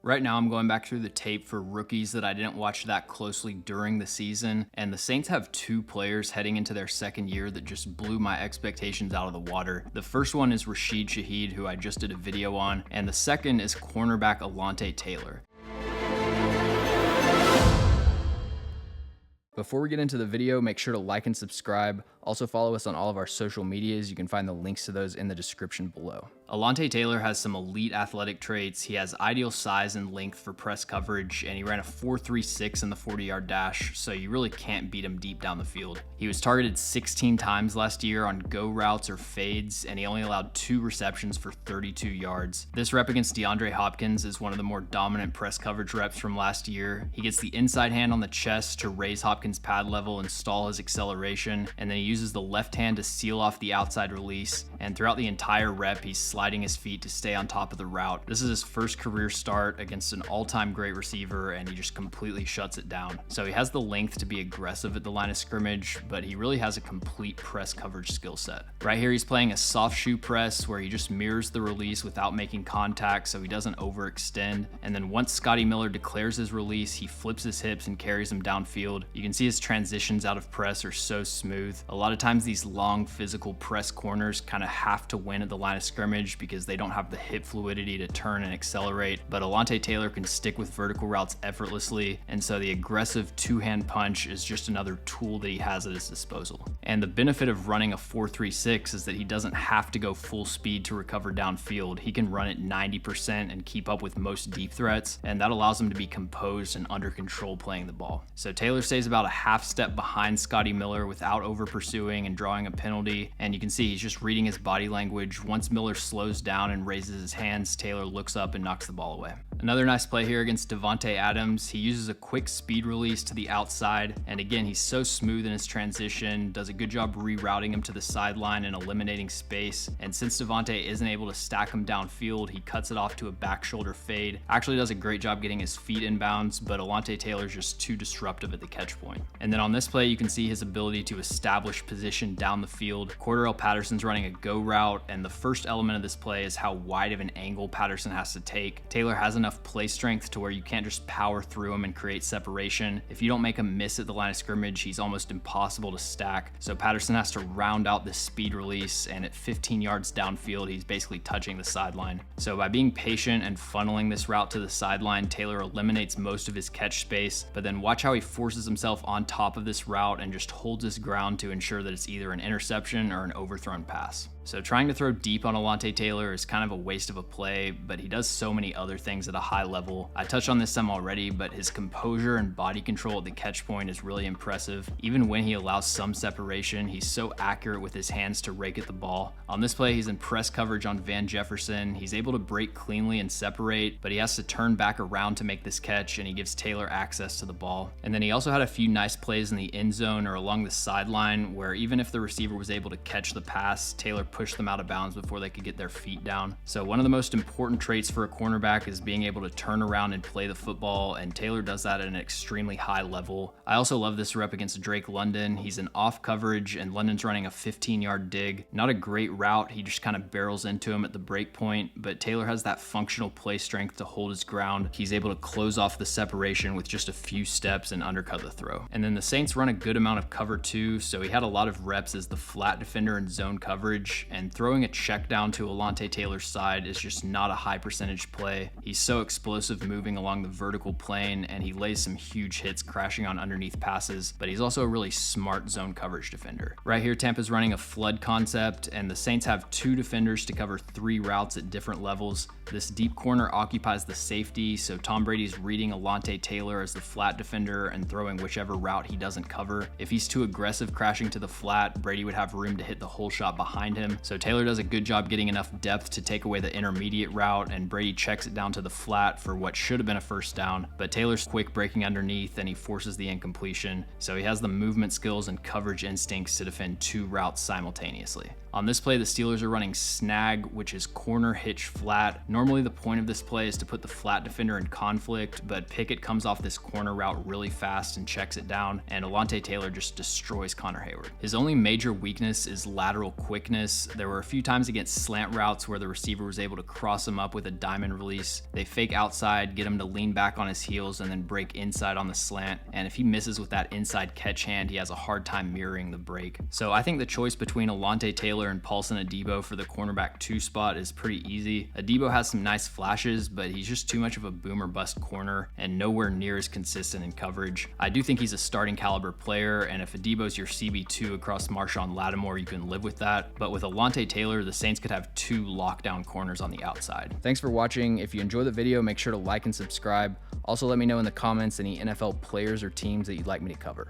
Right now, I'm going back through the tape for rookies that I didn't watch that closely during the season, and the Saints have two players heading into their second year that just blew my expectations out of the water. The first one is Rashid Shaheed, who I just did a video on, and the second is cornerback Alontae Taylor. Before we get into the video, make sure to like and subscribe. Also follow us on all of our social medias. You can find the links to those in the description below. Alontae Taylor has some elite athletic traits. He has ideal size and length for press coverage, and he ran a 4.36 in the 40-yard dash, so you really can't beat him deep down the field. He was targeted 16 times last year on go routes or fades, and he only allowed 2 receptions for 32 yards. This rep against DeAndre Hopkins is one of the more dominant press coverage reps from last year. He gets the inside hand on the chest to raise Hopkins' pad level and stall his acceleration, and then he uses the left hand to seal off the outside release, and throughout the entire rep, he's sliding his feet to stay on top of the route. This is his first career start against an all-time great receiver, and he just completely shuts it down. So he has the length to be aggressive at the line of scrimmage, but he really has a complete press coverage skill set. Right here, he's playing a soft shoe press where he just mirrors the release without making contact so he doesn't overextend, and then once Scotty Miller declares his release, he flips his hips and carries him downfield. You can see his transitions out of press are so smooth. A lot of times these long physical press corners kind of have to win at the line of scrimmage because they don't have the hip fluidity to turn and accelerate, but Alontae Taylor can stick with vertical routes effortlessly, and so the aggressive two-hand punch is just another tool that he has at his disposal. And the benefit of running a 4.36 is that he doesn't have to go full speed to recover downfield. He can run at 90% and keep up with most deep threats, and that allows him to be composed and under control playing the ball. So Taylor stays about a half step behind Scotty Miller without over pursuing and drawing a penalty, and you can see he's just reading his body language. Once Miller slows down and raises his hands, Taylor looks up and knocks the ball away. Another nice play here against Davante Adams. He uses a quick speed release to the outside, and again, he's so smooth in his transition, does a good job rerouting him to the sideline and eliminating space, and since Davante isn't able to stack him downfield, he cuts it off to a back shoulder fade. Actually does a great job getting his feet inbounds, but Alontae Taylor's just too disruptive at the catch point. And then on this play, you can see his ability to establish position down the field. Cordarrelle Patterson's running a go route, and the first element of this play is how wide of an angle Patterson has to take. Taylor has enough play strength to where you can't just power through him and create separation. If you don't make him miss at the line of scrimmage, he's almost impossible to stack. So Patterson has to round out this speed release, and at 15 yards downfield, he's basically touching the sideline. So by being patient and funneling this route to the sideline, Taylor eliminates most of his catch space, but then watch how he forces himself on top of this route and just holds his ground to ensure that it's either an interception or an overthrown pass. So trying to throw deep on Alontae Taylor is kind of a waste of a play, but he does so many other things at a high level. I touched on this some already, but his composure and body control at the catch point is really impressive. Even when he allows some separation, he's so accurate with his hands to rake at the ball. On this play, he's in press coverage on Van Jefferson. He's able to break cleanly and separate, but he has to turn back around to make this catch, and he gives Taylor access to the ball. And then he also had a few nice plays in the end zone or along the sideline where even if the receiver was able to catch the pass, Taylor pushed them out of bounds before they could get their feet down. So one of the most important traits for a cornerback is being able to turn around and play the football, and Taylor does that at an extremely high level. I also love this rep against Drake London. He's in off coverage, and London's running a 15-yard dig. Not a great route. He just kind of barrels into him at the break point, but Taylor has that functional play strength to hold his ground. He's able to close off the separation with just a few steps and undercut the throw. And then the Saints run a good amount of cover too, so he had a lot of reps as the flat defender in zone coverage, and throwing a check down to Alontae Taylor's side is just not a high percentage play. He's so explosive moving along the vertical plane, and he lays some huge hits crashing on underneath passes, but he's also a really smart zone coverage defender. Right here, Tampa's running a flood concept, and the Saints have 2 defenders to cover 3 routes at different levels. This deep corner occupies the safety, so Tom Brady's reading Alontae Taylor as the flat defender and throwing whichever route he doesn't cover. If he's too aggressive crashing to the flat, Brady would have room to hit the hole shot behind him. So Taylor does a good job getting enough depth to take away the intermediate route, and Brady checks it down to the flat for what should have been a first down, but Taylor's quick breaking underneath and he forces the incompletion. So he has the movement skills and coverage instincts to defend 2 routes simultaneously. On this play, the Steelers are running snag, which is corner hitch flat. Normally the point of this play is to put the flat defender in conflict, but Pickett comes off this corner route really fast and checks it down, and Alontae Taylor just destroys Connor Hayward. His only major weakness is lateral quickness. There were a few times against slant routes where the receiver was able to cross him up with a diamond release. They fake outside, get him to lean back on his heels, and then break inside on the slant. And if he misses with that inside catch hand, he has a hard time mirroring the break. So I think the choice between Alontae Taylor and Paulson Adebo for the cornerback 2 spot is pretty easy. Adebo has some nice flashes, but he's just too much of a boom or bust corner and nowhere near as consistent in coverage. I do think he's a starting caliber player, and if Adebo's your CB2 across Marshawn Lattimore, you can live with that. But with Alontae Taylor, the Saints could have 2 lockdown corners on the outside. Thanks for watching. If you enjoyed the video, make sure to like and subscribe. Also, let me know in the comments any NFL players or teams that you'd like me to cover.